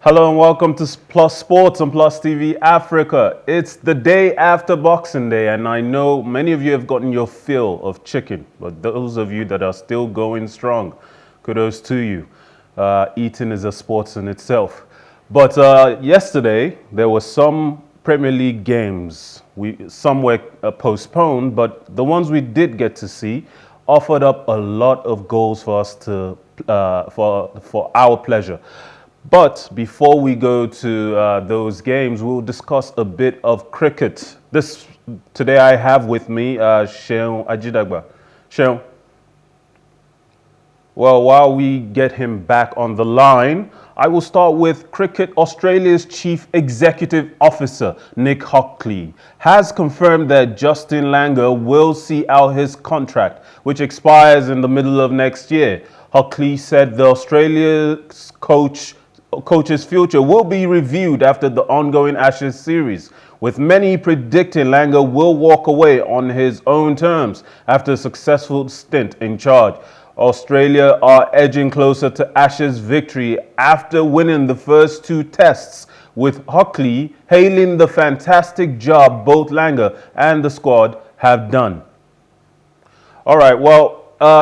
Hello and welcome to Plus Sports on Plus TV Africa. It's the day after Boxing Day, and I know many of you have gotten your fill of chicken, but those of you that are still going strong, kudos to you. Eating is a sport in itself. But yesterday, there were some Premier League games. Some were postponed, but the ones we did get to see offered up a lot of goals for us to for our pleasure. But before we go to those games, we'll discuss a bit of cricket. Today I have with me Seun Ajidagba. Seun, well, while we get him back on the line, I will start with Cricket Australia's Chief Executive Officer, Nick Hockley, has confirmed that Justin Langer will see out his contract, which expires in the middle of next year. Hockley said the Australia's coach's future will be reviewed after the ongoing Ashes series, with many predicting Langer will walk away on his own terms after a successful stint in charge. Australia are edging closer to Ashes victory after winning the first two tests, with Hockley hailing the fantastic job both Langer and the squad have done. All right, well,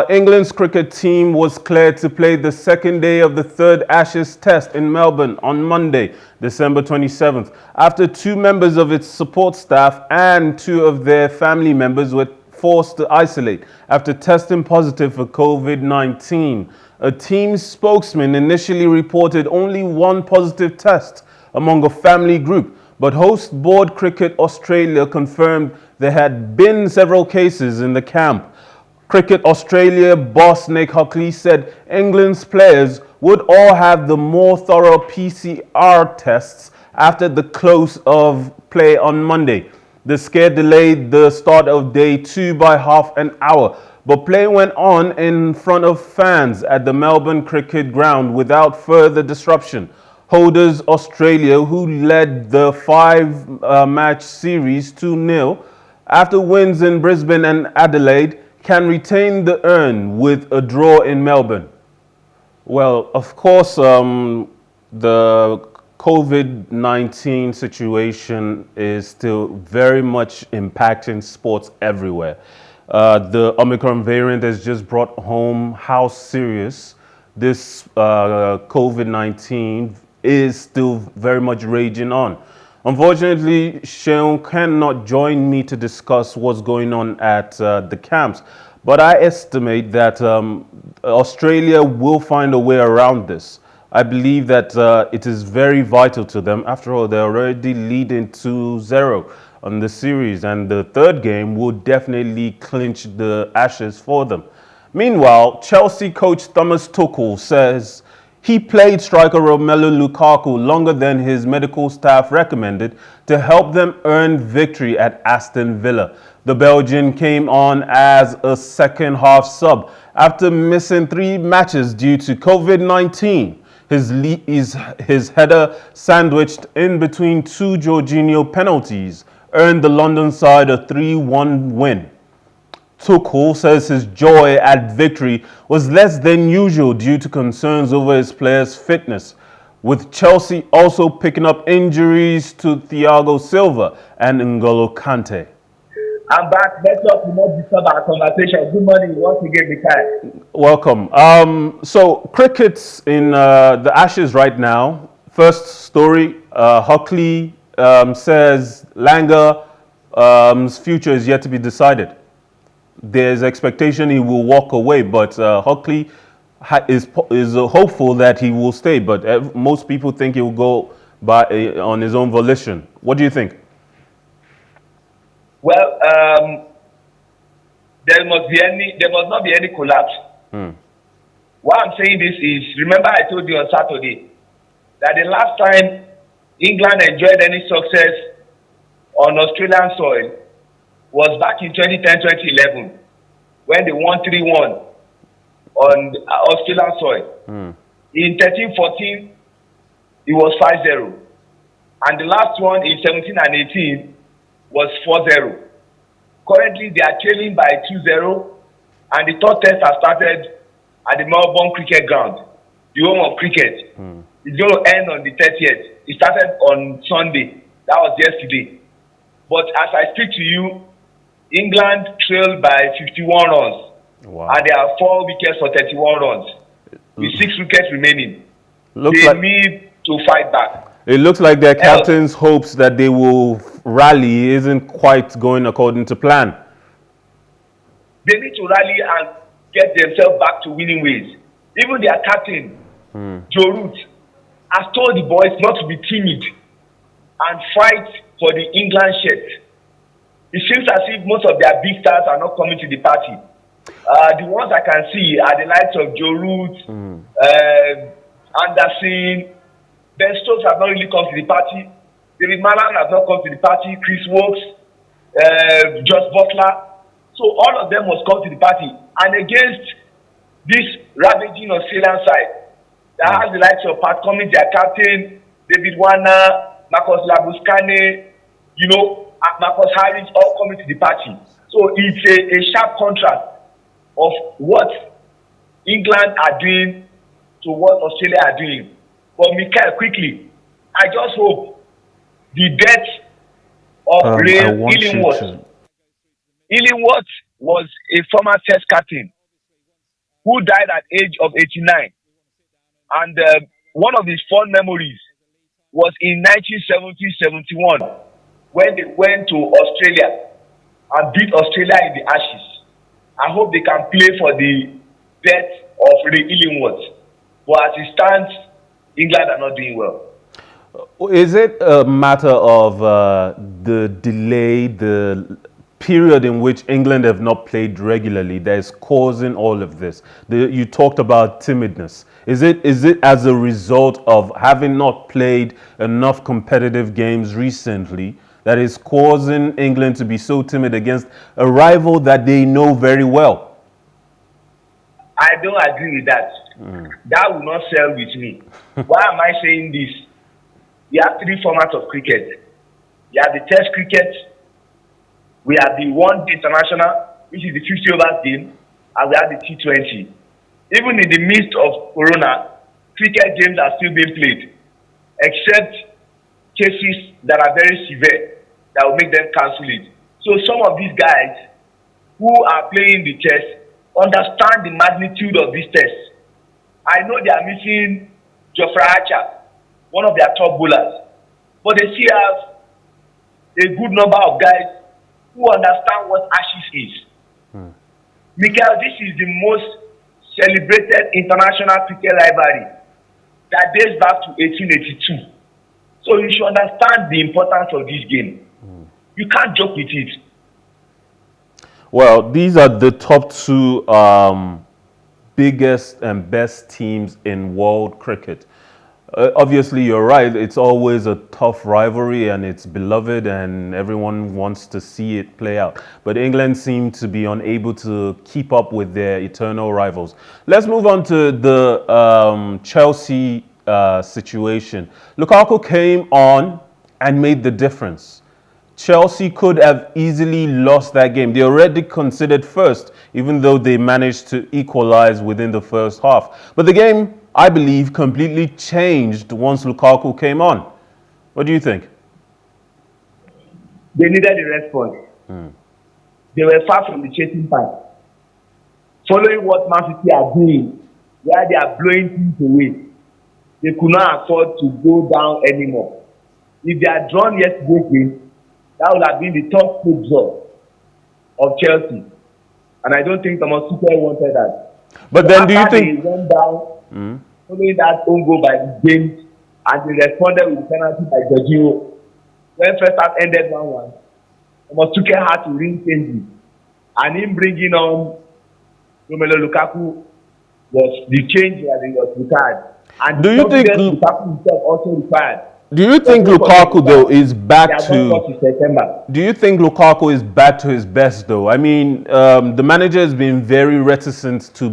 England's cricket team was cleared to play the second day of the third Ashes Test in Melbourne on Monday, December 27th, after two members of its support staff and two of their family members were forced to isolate after testing positive for COVID-19. A team spokesman initially reported only one positive test among a family group, but host board Cricket Australia confirmed there had been several cases in the camp. Cricket Australia boss Nick Hockley said England's players would all have the more thorough PCR tests after the close of play on Monday. The scare delayed the start of day two by half an hour, but play went on in front of fans at the Melbourne Cricket Ground without further disruption. Holders Australia, who led the five-match series 2-0 after wins in Brisbane and Adelaide, can retain the urn with a draw in Melbourne. Well, of course, the COVID-19 situation is still very much impacting sports everywhere. The Omicron variant has just brought home how serious this COVID-19 is still very much raging on. Unfortunately, Seun cannot join me to discuss what's going on at the camps, but I estimate that Australia will find a way around this. I believe that it is very vital to them. After all, they're already leading 2-0 on the series, and the third game will definitely clinch the Ashes for them. Meanwhile, Chelsea coach Thomas Tuchel says he played striker Romelu Lukaku longer than his medical staff recommended to help them earn victory at Aston Villa. The Belgian came on as a second-half sub after missing 3 matches due to COVID-19. His header, sandwiched in between two Jorginho penalties, earned the London side a 3-1 win. Tuchel says his joy at victory was less than usual due to concerns over his players' fitness, with Chelsea also picking up injuries to Thiago Silva and N'Golo Kante. I'm back. Let's not disturb our conversation. Good morning. Once again, Mikhail. Welcome. So cricket's in the Ashes right now. First story, Hockley says Langer's future is yet to be decided. There's expectation he will walk away, but Hockley is hopeful that he will stay. But most people think he will go on his own volition. What do you think? Well, there must not be any collapse. Why I'm saying this is, remember I told you on Saturday that the last time England enjoyed any success on Australian soil was back in 2010-2011 when they won 3-1 on Australian soil. In 13-14, it was 5-0. And the last one in 17 and 18 was 4-0. Currently, they are trailing by 2-0, and the third test has started at the Melbourne Cricket Ground, the home of cricket. It's going to end on the 30th. It started on Sunday. That was yesterday. But as I speak to you, England trailed by 51 runs. Wow. And there are 4 wickets for 31 runs. With 6 wickets remaining. They need to fight back. It looks like their captain's hopes that they will rally isn't quite going according to plan. They need to rally and get themselves back to winning ways. Even their captain, Joe Root, has told the boys not to be timid and fight for the England shirt. It seems as if most of their big stars are not coming to the party. The ones I can see are the likes of Joe Root, Anderson. Ben Stokes have not really come to the party. David Mallan has not come to the party. Chris Wokes, Josh Butler. So all of them must come to the party. And against this ravaging Australian side, that has the likes of Pat Cummins, their captain, David Warner, Marcus Labuschagne, Marcus Harris, all coming to the party. So it's a sharp contrast of what England are doing to what Australia are doing. But Mikel, quickly, I just hope the death of Ray Illingworth. Illingworth was a former Test captain who died at age of 89. And one of his fond memories was in 1970-71 when they went to Australia and beat Australia in the Ashes. I hope they can play for the death of Ray Illingworth. But as it stands, England are not doing well. Is it a matter of the delay, the period in which England have not played regularly that is causing all of this? You talked about timidness. Is it as a result of having not played enough competitive games recently that is causing England to be so timid against a rival that they know very well? I don't agree with that. That will not sell with me. Why am I saying this? We have 3 formats of cricket. We have the Test cricket, we have the One-Day International, which is the 50 overs game, and we have the T20. Even in the midst of Corona, cricket games are still being played, except cases that are very severe that will make them cancel it. So some of these guys who are playing the Test understand the magnitude of this test. I know they are missing Geoffrey Archer, one of their top bowlers, but they still have a good number of guys who understand what Ashes is. Mikel, this is the most celebrated international cricket rivalry that dates back to 1882. So you should understand the importance of this game. You can't joke with it. Well, these are the top 2 biggest and best teams in world cricket. Obviously, you're right. It's always a tough rivalry and it's beloved and everyone wants to see it play out. But England seem to be unable to keep up with their eternal rivals. Let's move on to the Chelsea situation. Lukaku came on and made the difference. Chelsea could have easily lost that game. They already considered first, even though they managed to equalize within the first half. But the game, I believe, completely changed once Lukaku came on. What do you think? They needed a response. They were far from the chasing path. Following what Man City are doing, where they are blowing things away, they could not afford to go down anymore. If they had drawn yesterday's game, that would have been the top 2 draw of Chelsea. And I don't think Thomas Tuchel wanted that. But so then do you think... They went down, following that own goal by James, and they responded with penalty by Jorginho. When first half ended 1-1, Thomas Tuchel had to ring changes. And him bringing on Romelu Lukaku was the change that he was required. And do you think Lukaku himself also required? Do you think Lukaku though is back to? Do you think Lukaku is back to his best though? I mean, the manager has been very reticent to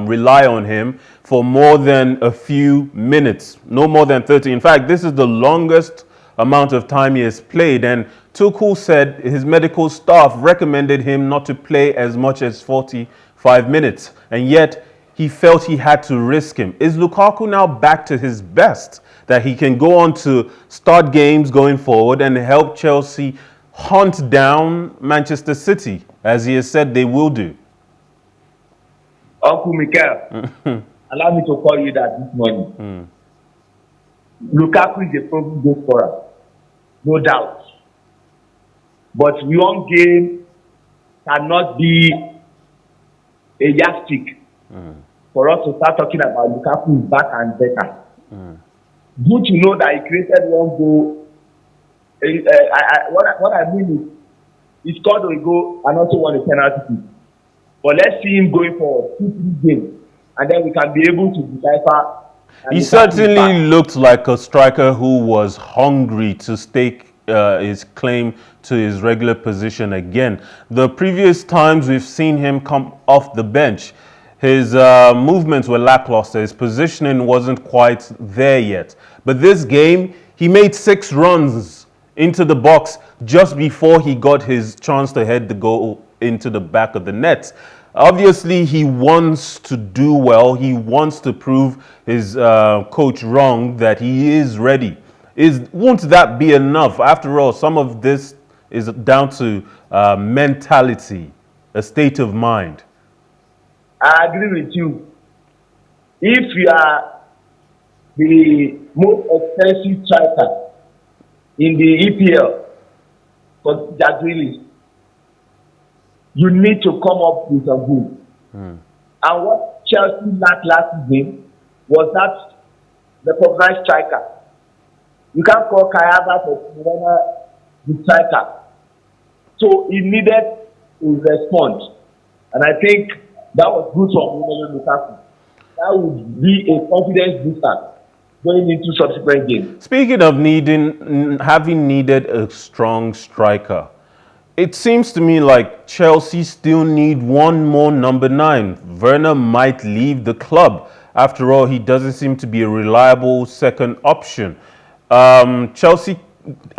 rely on him for more than a few minutes, no more than 30. In fact, this is the longest amount of time he has played, and Tuchel said his medical staff recommended him not to play as much as 45 minutes, and yet he felt he had to risk him. Is Lukaku now back to his best, that he can go on to start games going forward and help Chelsea hunt down Manchester City, as he has said they will do? Uncle Mikel, allow me to call you that this morning. Lukaku is a proven goal scorer, no doubt. But one game cannot be a yardstick for us to start talking about Lukaku is back and better. Good to know that he created one goal. What I mean is, he scored a goal and also won a penalty. But let's see him going forward, 2-3 games, and then we can be able to decipher. He certainly looked like a striker who was hungry to stake his claim to his regular position again. The previous times we've seen him come off the bench, his movements were lackluster. His positioning wasn't quite there yet. But this game, he made 6 runs into the box just before he got his chance to head the goal into the back of the net. Obviously, he wants to do well. He wants to prove his coach wrong, that he is ready. Won't that be enough? After all, some of this is down to mentality, a state of mind. I agree with you. If you are the most expensive striker in the EPL, for that really, you need to come up with a goal. And what Chelsea lacked last game was that recognized striker. You can't call Kai Havertz or the striker. So he needed to respond. And I think that was good for Lukaku. That would be a confidence booster going into subsequent games. Speaking of having needed a strong striker, it seems to me like Chelsea still need one more number 9. Werner might leave the club. After all, he doesn't seem to be a reliable second option. Chelsea,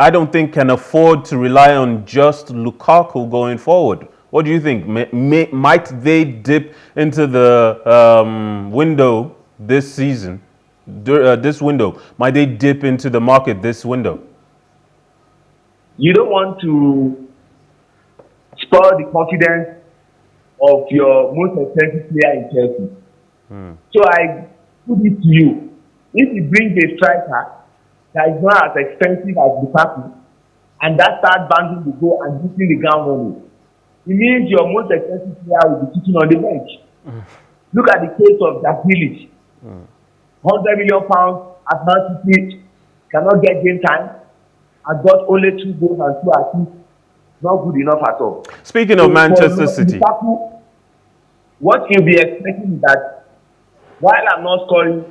I don't think, can afford to rely on just Lukaku going forward. What do you think? Might they dip into the window this season? This window? Might they dip into the market this window? You don't want to spoil the confidence of your most expensive player in Chelsea. So I put it to you. If you bring a striker that is not as expensive as Lukaku, and that starts banging the goal and hitting the ground running, it means your most expensive player will be sitting on the bench. Look at the case of Jack Grealish. £100 million at Man City, cannot get game time, has got only 2 goals and 2 assists. Not good enough at all. Speaking of Manchester City, Lukaku, what you'll be expecting is that while I'm not scoring,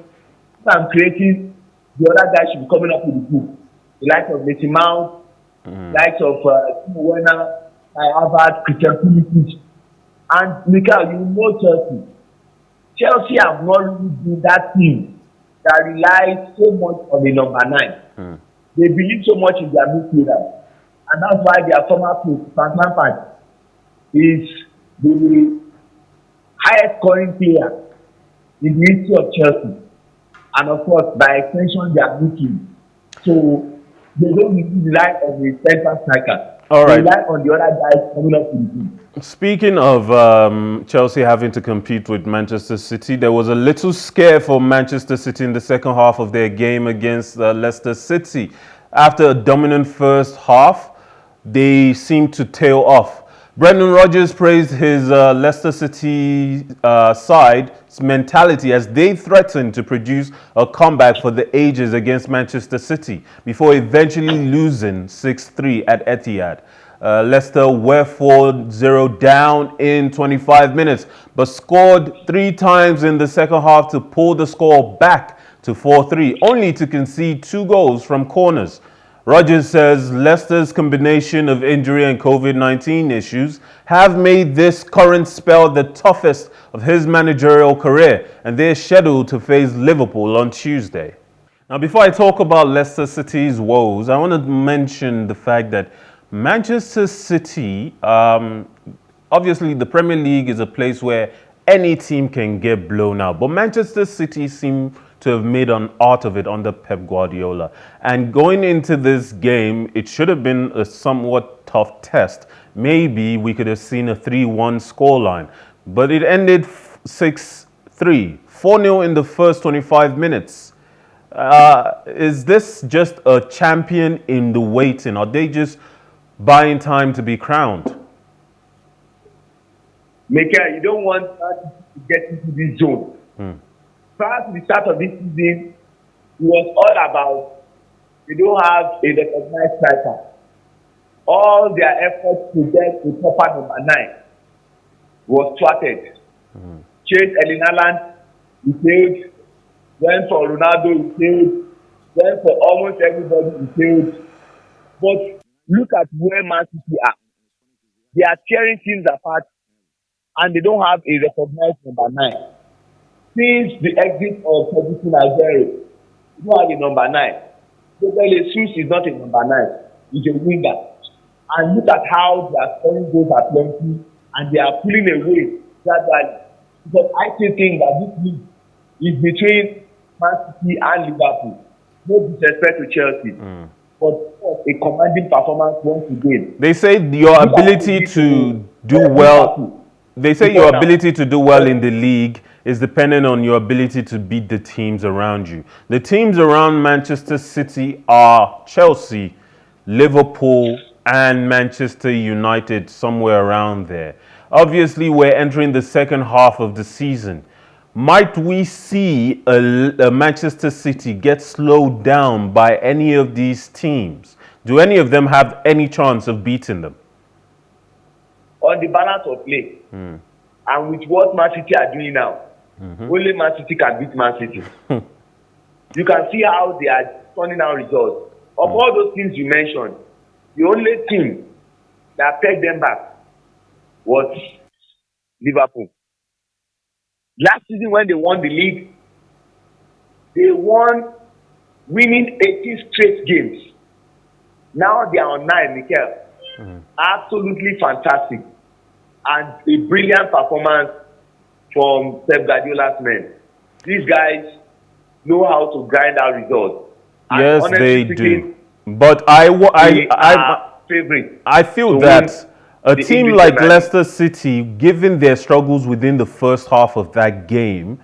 I'm creating, the other guys should be coming up with the goal. The likes of Mason Mount, the likes of Timo Werner, Havertz, Christian Pulisic, and Mikel, you know Chelsea. Chelsea have not really been that team that relies so much on the number 9. They believe so much in their midfielders. And that's why their former coach, Frank Lampard, is the highest scoring player in the history of Chelsea. And of course, by extension, they are looking. So they don't really rely on the central striker. All right. They rely on the other guys coming up to the team. Speaking of Chelsea having to compete with Manchester City, there was a little scare for Manchester City in the second half of their game against Leicester City. After a dominant first half, they seemed to tail off. Brendan Rodgers praised his Leicester City side's mentality as they threatened to produce a comeback for the ages against Manchester City before eventually losing 6-3 at Etihad. Leicester were 4-0 down in 25 minutes, but scored 3 times in the second half to pull the score back to 4-3, only to concede 2 goals from corners. Rodgers says Leicester's combination of injury and COVID-19 issues have made this current spell the toughest of his managerial career, and they're scheduled to face Liverpool on Tuesday. Now, before I talk about Leicester City's woes, I want to mention the fact that Manchester City, obviously the Premier League is a place where any team can get blown out. But Manchester City seem to have made an art of it under Pep Guardiola. And going into this game, it should have been a somewhat tough test. Maybe we could have seen a 3-1 scoreline. But it ended 6-3, 4-0 in the first 25 minutes. Is this just a champion in the waiting? Are they just buying time to be crowned? Mikel, you don't want us to get into this zone. Prior to the start of this season, it was all about they don't have a recognized striker. All their efforts to get a proper number 9 was thwarted. Chase Erling Haaland, he failed. Went for Ronaldo, he failed. Went for almost everybody, he failed. But look at where Man City are. They are tearing teams apart, and they don't have a recognized number 9. Since the exit of Celtics Nigeria, they don't have a number 9. Jesus is not a number 9. He's a winger. And look at how they are scoring goals at plenty, and they are pulling away gradually. Because I still think that this league is between Man City and Liverpool. No disrespect to Chelsea. But a commanding performance once again. They say your ability to do well. They say your ability to do well in the league is dependent on your ability to beat the teams around you. The teams around Manchester City are Chelsea, Liverpool, and Manchester United, somewhere around there. Obviously, we're entering the second half of the season. Might we see a Manchester City get slowed down by any of these teams? Do any of them have any chance of beating them? On the balance of play, and with what Man City are doing now, only Man City can beat Man City. You can see how they are turning out results. Of all those teams you mentioned, the only team that pegged them back was Liverpool. Last season when they won the league, they won winning 18 straight games. Now they are on 9, Mikel. Absolutely fantastic. And a brilliant performance from Pep Guardiola's men. These guys know how to grind out results. And yes, they speaking, do. But I feel that a team like Leicester City, given their struggles within the first half of that game,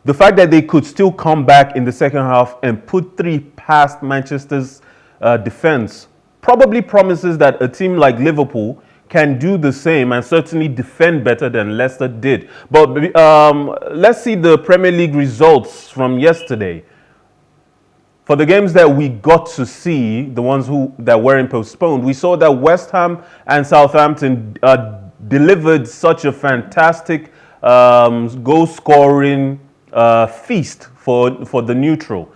the fact that they could still come back in the second half and put 3 past Manchester's defense probably promises that a team like Liverpool can do the same and certainly defend better than Leicester did. But let's see the Premier League results from yesterday. For the games that we got to see, the ones that weren't postponed, we saw that West Ham and Southampton delivered such a fantastic goal-scoring feast for the neutral.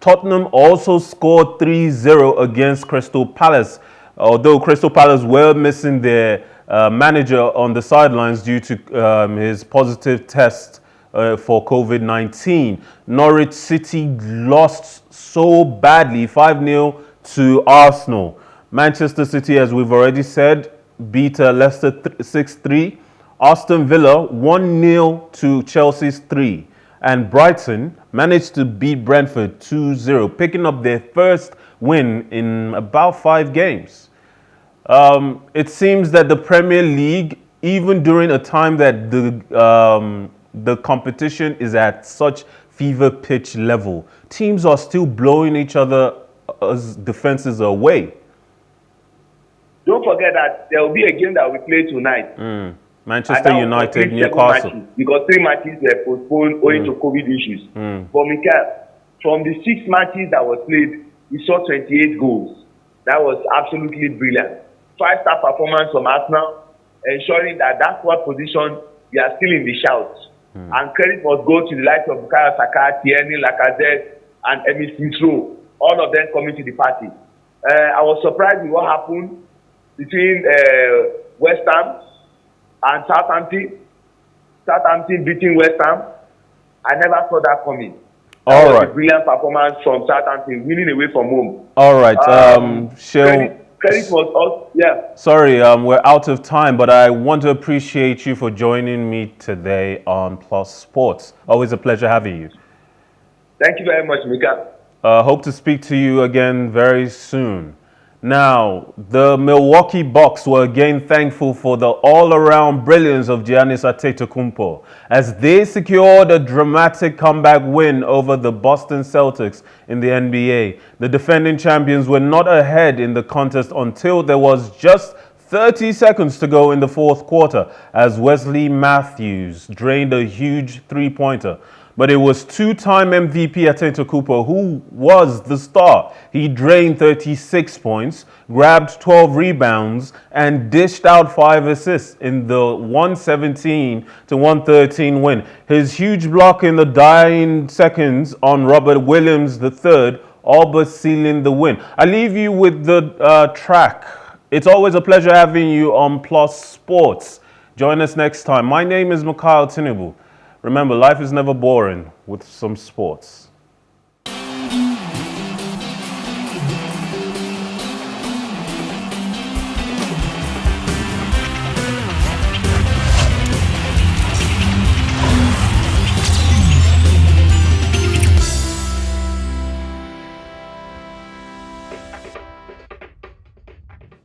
Tottenham also scored 3-0 against Crystal Palace, although Crystal Palace were missing their manager on the sidelines due to his positive test for COVID-19. Norwich City lost so badly, 5-0 to Arsenal. Manchester City, as we've already said, beat Leicester 6-3. Aston Villa 1-0 to Chelsea's 3. And Brighton managed to beat Brentford 2-0, picking up their first win in about 5 games. It seems that the Premier League, even during a time that the competition is at such fever pitch level, teams are still blowing each other's defenses away. Don't forget that there will be a game that we play tonight. Manchester United, Newcastle. Because 3 matches were postponed owing to COVID issues. But Mikel, from the 6 matches that was played, we saw 28 goals. That was absolutely brilliant. 5-star performance from Arsenal, ensuring that what position we are still in the shout. And credit must go to the likes of Bukayo Saka, Tierney, Lacazette, and Emile Smith-Rowe. All of them coming to the party. I was surprised with what happened between West Ham and Southampton. Southampton beating West Ham. I never saw that coming. That was a brilliant performance from Southampton, winning away from home. All right, Seun. Credit was all, yeah. Sorry, we're out of time, but I want to appreciate you for joining me today on Plus Sports. Always a pleasure having you. Thank you very much, Mika. Hope to speak to you again very soon. Now, the Milwaukee Bucks were again thankful for the all-around brilliance of Giannis Antetokunmpo as they secured a dramatic comeback win over the Boston Celtics in the NBA. The defending champions were not ahead in the contest until there was just 30 seconds to go in the fourth quarter as Wesley Matthews drained a huge three-pointer. But it was two-time MVP Antetokunmpo who was the star. He drained 36 points, grabbed 12 rebounds, and dished out 5 assists in the 117-113 win. His huge block in the dying seconds on Robert Williams III all but sealing the win. I leave you with the track. It's always a pleasure having you on Plus Sports. Join us next time. My name is Mikhail Tinubu. Remember, life is never boring with some sports.